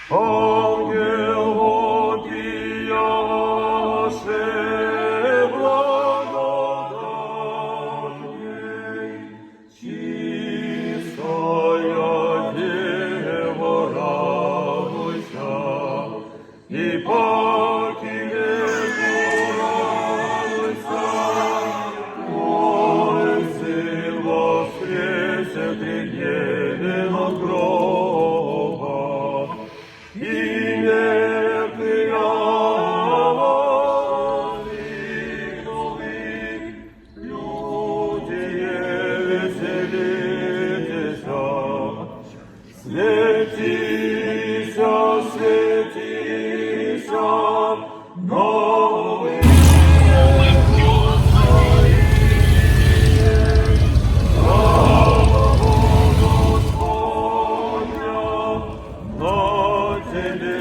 Ангел вопияше благодатней, чистая Дева, радуйся, и паки радуйся, Твой Сын воскресе тридневен от гроба, и мертвые воздвигнули, люди веселитеся, светися, светися, новый Господня на тебе.